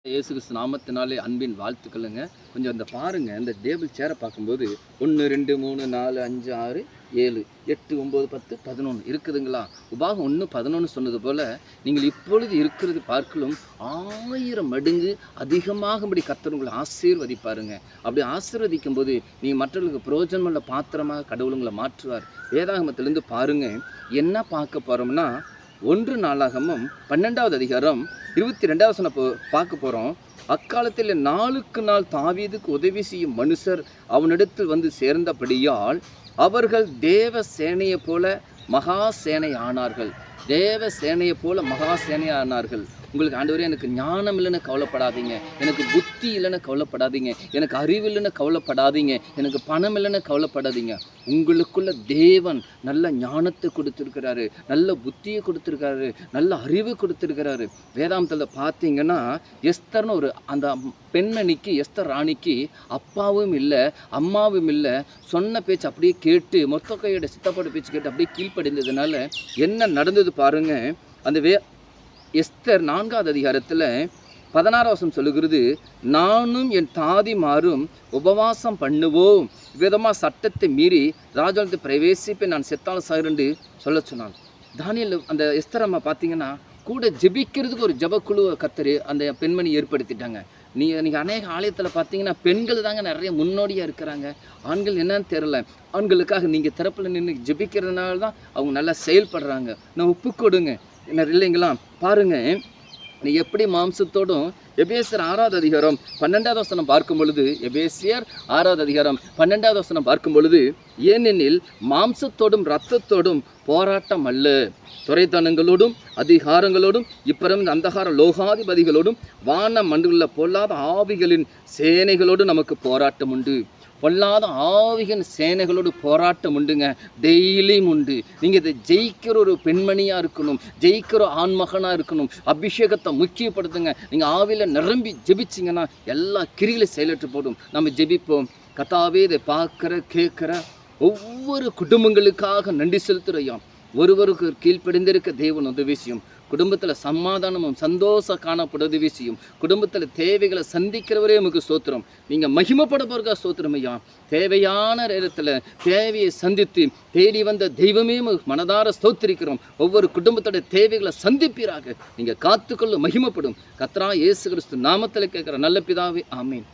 இயேசு கிறிஸ்து நாமத்தினாலே அன்பின் வாழ்த்துக்களுங்க. கொஞ்சம் அந்த பாருங்கள், இந்த டேபிள் சேரை பார்க்கும்போது 1 2 3 4 5 6 7 8 9 10 11 இருக்குதுங்களா? உபாகம் 1:11 சொன்னது போல் நீங்கள் இப்பொழுது இருக்கிறது பார்க்கலும் 1000 மடங்கு அதிகமாகும்படி கர்த்தர் உங்களை ஆசீர்வதிப்பாருங்க. அப்படி ஆசீர்வதிக்கும் போது நீங்கள் மற்றவர்களுக்கு பிரயோஜனமுள்ள பாத்திரமாக கடவுள் உங்களை மாற்றுவார். வேதாகமத்திலேருந்து பாருங்கள், என்ன பார்க்க போகிறோம்னா 1 நாளாகமம் 12வது அதிகாரம் 22வது வசனம் பார்க்க போகிறோம். அக்காலத்தில் நாளுக்கு நாள் தாவீதுக்கு உதவி செய்யும் மனுஷர் அவனிடத்தில் வந்து சேர்ந்தபடியால் அவர்கள் தேவ சேனையை போல மகா சேனை ஆனார்கள். தேவ சேனையை போல மகா சேனை ஆனார்கள். உங்களுக்கு ஆண்டவரே, எனக்கு ஞானம் இல்லைன்னு கவலைப்படாதீங்க, எனக்கு புத்தி இல்லைன்னு கவலைப்படாதீங்க, எனக்கு அறிவு இல்லைன்னு கவலைப்படாதீங்க, எனக்கு பணம் இல்லைன்னு கவலைப்படாதீங்க. உங்களுக்குள்ள தேவன் நல்ல ஞானத்தை கொடுத்துருக்கிறாரு, நல்ல புத்தியை கொடுத்துருக்காரு, நல்ல அறிவு கொடுத்துருக்கிறாரு. வேதாந்தத்தில் பார்த்தீங்கன்னா எஸ்தர்னு அந்த பெண்மணிக்கு, எஸ்தர் ராணிக்கு அப்பாவும் இல்லை அம்மாவும் இல்லை. சொன்ன பேச்சு அப்படியே கேட்டு, மொத்தக்கையோட சித்தப்பாடு பேச்சு கேட்டு அப்படியே கீழ்ப்படிந்ததுனால என்ன நடந்தது பாருங்க. அந்த எஸ்தர் 4வது அதிகாரத்தில் 16வது வசனம் சொல்லுகிறது, நானும் என் தாதிமாரும் உபவாசம் பண்ணுவோம், விதமாக சட்டத்தை மீறி ராஜாலத்தை பிரவேசிப்பை, நான் செத்தாலும் சாயிரண்டு சொல்ல சொன்னான். தானியேல் அந்த எஸ்தர் அம்மா பார்த்தீங்கன்னா கூட ஜெபிக்கிறதுக்கு ஒரு ஜபக்குழு கர்த்தர் அந்த பெண்மணி ஏற்படுத்திட்டாங்க. நீங்கள் அநேக ஆலயத்தில் பார்த்தீங்கன்னா பெண்கள் தாங்க நிறைய முன்னோடியாக இருக்கிறாங்க. ஆண்கள் என்னன்னு தெரில. ஆண்களுக்காக நீங்கள் தரப்பில் நின்று ஜெபிக்கிறதுனால தான் அவங்க நல்லா செயல்படுறாங்க. நான் ஒப்பு கொடுங்க என்ன இல்லைங்களா? பாருங்க, நீ எப்படி மாம்சத்தோடும் எபேசியர் 6வது அதிகாரம் 12வது வசனம் பார்க்கும் பொழுது, எபேசியர் 6வது அதிகாரம் 12வது வசனம் பார்க்கும் பொழுது, ஏனெனில் மாம்சத்தோடும் இரத்தத்தோடும் போராட்டம் அல்ல, துரைத்தனங்களோடும் அதிகாரங்களோடும் இப்புறம் அந்தகார லோகாதிபதிகளோடும் வான மண்டல பொல்லாத ஆவிகளின் சேனைகளோடு நமக்கு போராட்டம் உண்டு. பொல்லாத ஆவிகளின் சேனைகளோடு போராட்டம் உண்டுங்க, டெய்லியும் உண்டு. நீங்கள் இதை ஜெயிக்கிற ஒரு பெண்மணியாக இருக்கணும், ஜெயிக்கிற ஆண்மகனாக இருக்கணும். அபிஷேகத்தை முக்கியப்படுத்துங்க. நீங்கள் ஆவியில் நிரம்பி ஜெபிச்சிங்கன்னா எல்லா கிரியிலும் செயலற்று போடும். நம்ம ஜெபிப்போம். கர்த்தாவே, இதை பார்க்குற கேட்குற ஒவ்வொரு குடும்பங்களுக்காக நன்றி செலுத்துறையாம். ஒருவருக்கு கீழ்ப்படிந்திருக்க தேவன் உதவி செய்யும். குடும்பத்தில் சமாதானமும் சந்தோஷம் காணப்பட உதவி செய்யும். குடும்பத்தில் தேவைகளை சந்திக்கிறவரே நமக்கு ஸ்தோத்திரம். நீங்கள் மகிமைப்பட போகிறதா ஸ்தோத்திரம் ஐயா. தேவையான நேரத்தில் தேவையை சந்தித்து தேடி வந்த தெய்வமே மனதார ஸ்தோத்திரிக்கிறோம். ஒவ்வொரு குடும்பத்தோட தேவைகளை சந்திப்பீராக. நீங்கள் காத்துக்கொள்ள மகிமைப்படும். கர்த்தராகிய இயேசு கிறிஸ்து நாமத்தில் கேட்குற நல்ல பிதாவே, ஆமீன்.